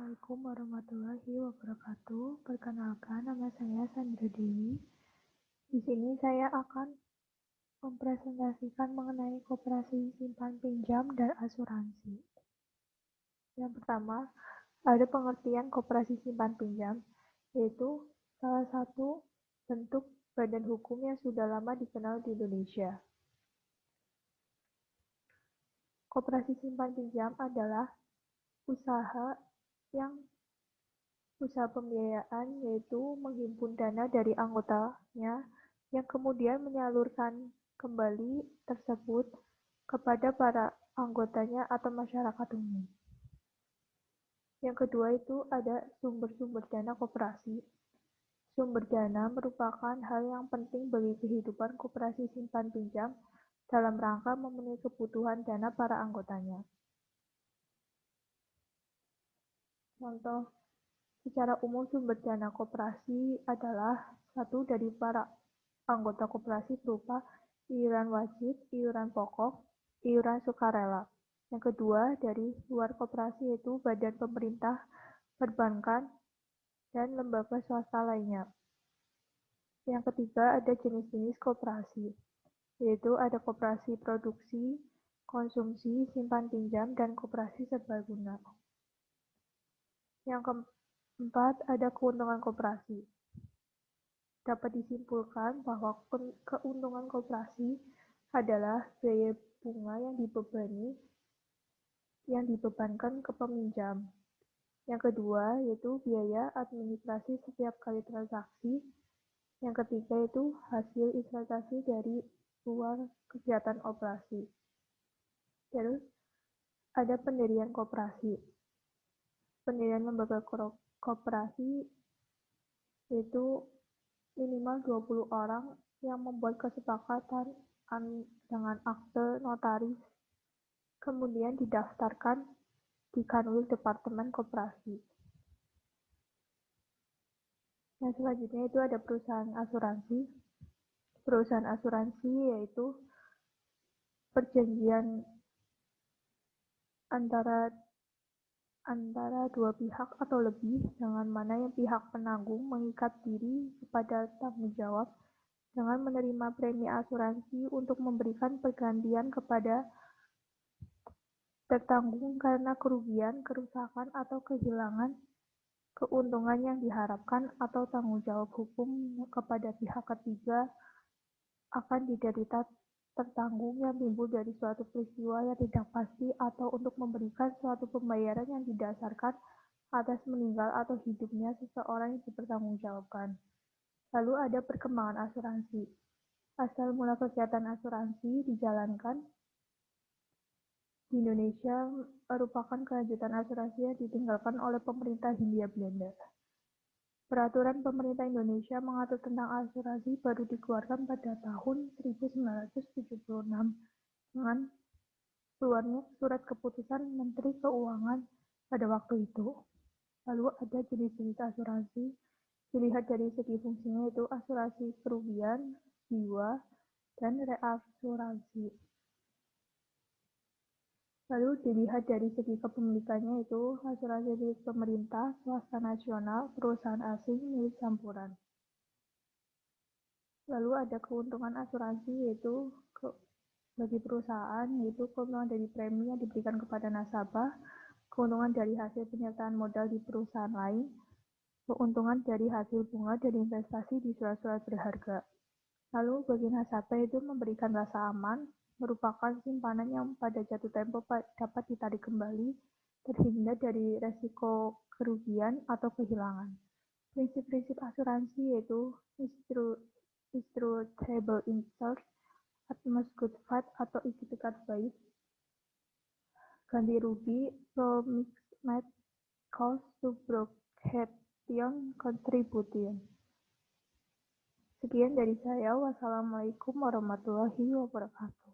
Assalamualaikum warahmatullahi wabarakatuh. Perkenalkan, nama saya Sandra Dewi. Di sini saya akan mempresentasikan mengenai koperasi simpan pinjam dan asuransi. Yang pertama, ada pengertian koperasi simpan pinjam, yaitu salah satu bentuk badan hukum yang sudah lama dikenal di Indonesia. Koperasi simpan pinjam adalah usaha pembiayaan, yaitu menghimpun dana dari anggotanya yang kemudian menyalurkan kembali tersebut kepada para anggotanya atau masyarakat umum. Yang kedua itu ada sumber-sumber dana koperasi. Sumber dana merupakan hal yang penting bagi kehidupan koperasi simpan pinjam dalam rangka memenuhi kebutuhan dana para anggotanya. Contoh, secara umum sumber dana koperasi adalah satu dari para anggota koperasi berupa iuran wajib, iuran pokok, iuran sukarela. Yang kedua dari luar koperasi yaitu badan pemerintah, perbankan, dan lembaga swasta lainnya. Yang ketiga ada jenis-jenis koperasi, yaitu ada koperasi produksi, konsumsi, simpan pinjam, dan koperasi serbaguna. Yang keempat ada keuntungan koperasi. Dapat disimpulkan bahwa keuntungan koperasi adalah biaya bunga yang dibebankan ke peminjam. Yang kedua yaitu biaya administrasi setiap kali transaksi. Yang ketiga itu hasil investasi dari luar kegiatan operasi. Terus ada pendirian koperasi. Pendirian lembaga koperasi yaitu minimal 20 orang yang membuat kesepakatan dengan akte notaris, kemudian didaftarkan di Kanwil Departemen Koperasi. Yang selanjutnya itu ada perusahaan asuransi. Perusahaan asuransi yaitu perjanjian antara dua pihak atau lebih, dengan mana yang pihak penanggung mengikat diri kepada tanggung jawab dengan menerima premi asuransi untuk memberikan pergantian kepada tertanggung karena kerugian, kerusakan, atau kehilangan keuntungan yang diharapkan atau tanggung jawab hukum kepada pihak ketiga akan diderita tertanggung yang timbul dari suatu peristiwa yang tidak pasti atau untuk memberikan suatu pembayaran yang didasarkan atas meninggal atau hidupnya seseorang yang dipertanggungjawabkan. Lalu ada perkembangan asuransi. Asal mula kegiatan asuransi dijalankan di Indonesia merupakan kelanjutan asuransi yang ditinggalkan oleh pemerintah Hindia Belanda. Peraturan pemerintah Indonesia mengatur tentang asuransi baru dikeluarkan pada tahun 1976 dengan keluarnya surat keputusan Menteri Keuangan pada waktu itu. Lalu ada jenis-jenis asuransi, dilihat dari segi fungsinya yaitu asuransi kerugian, jiwa, dan reasuransi. Lalu dilihat dari segi kepemilikannya itu asuransi milik pemerintah, swasta nasional, perusahaan asing, milik campuran. Lalu ada keuntungan asuransi yaitu bagi perusahaan, yaitu keuntungan dari premi yang diberikan kepada nasabah, keuntungan dari hasil penyertaan modal di perusahaan lain, keuntungan dari hasil bunga dari investasi di surat-surat berharga. Lalu bagi nasabah itu memberikan rasa aman, merupakan simpanan yang pada jatuh tempo dapat ditarik kembali, terhindar dari resiko kerugian atau kehilangan. Prinsip-prinsip asuransi yaitu insurable insured, utmost good faith atau itikat baik, ganti rugi, proximate cost, subrogation, contribution. Sekian dari saya. Wassalamualaikum warahmatullahi wabarakatuh.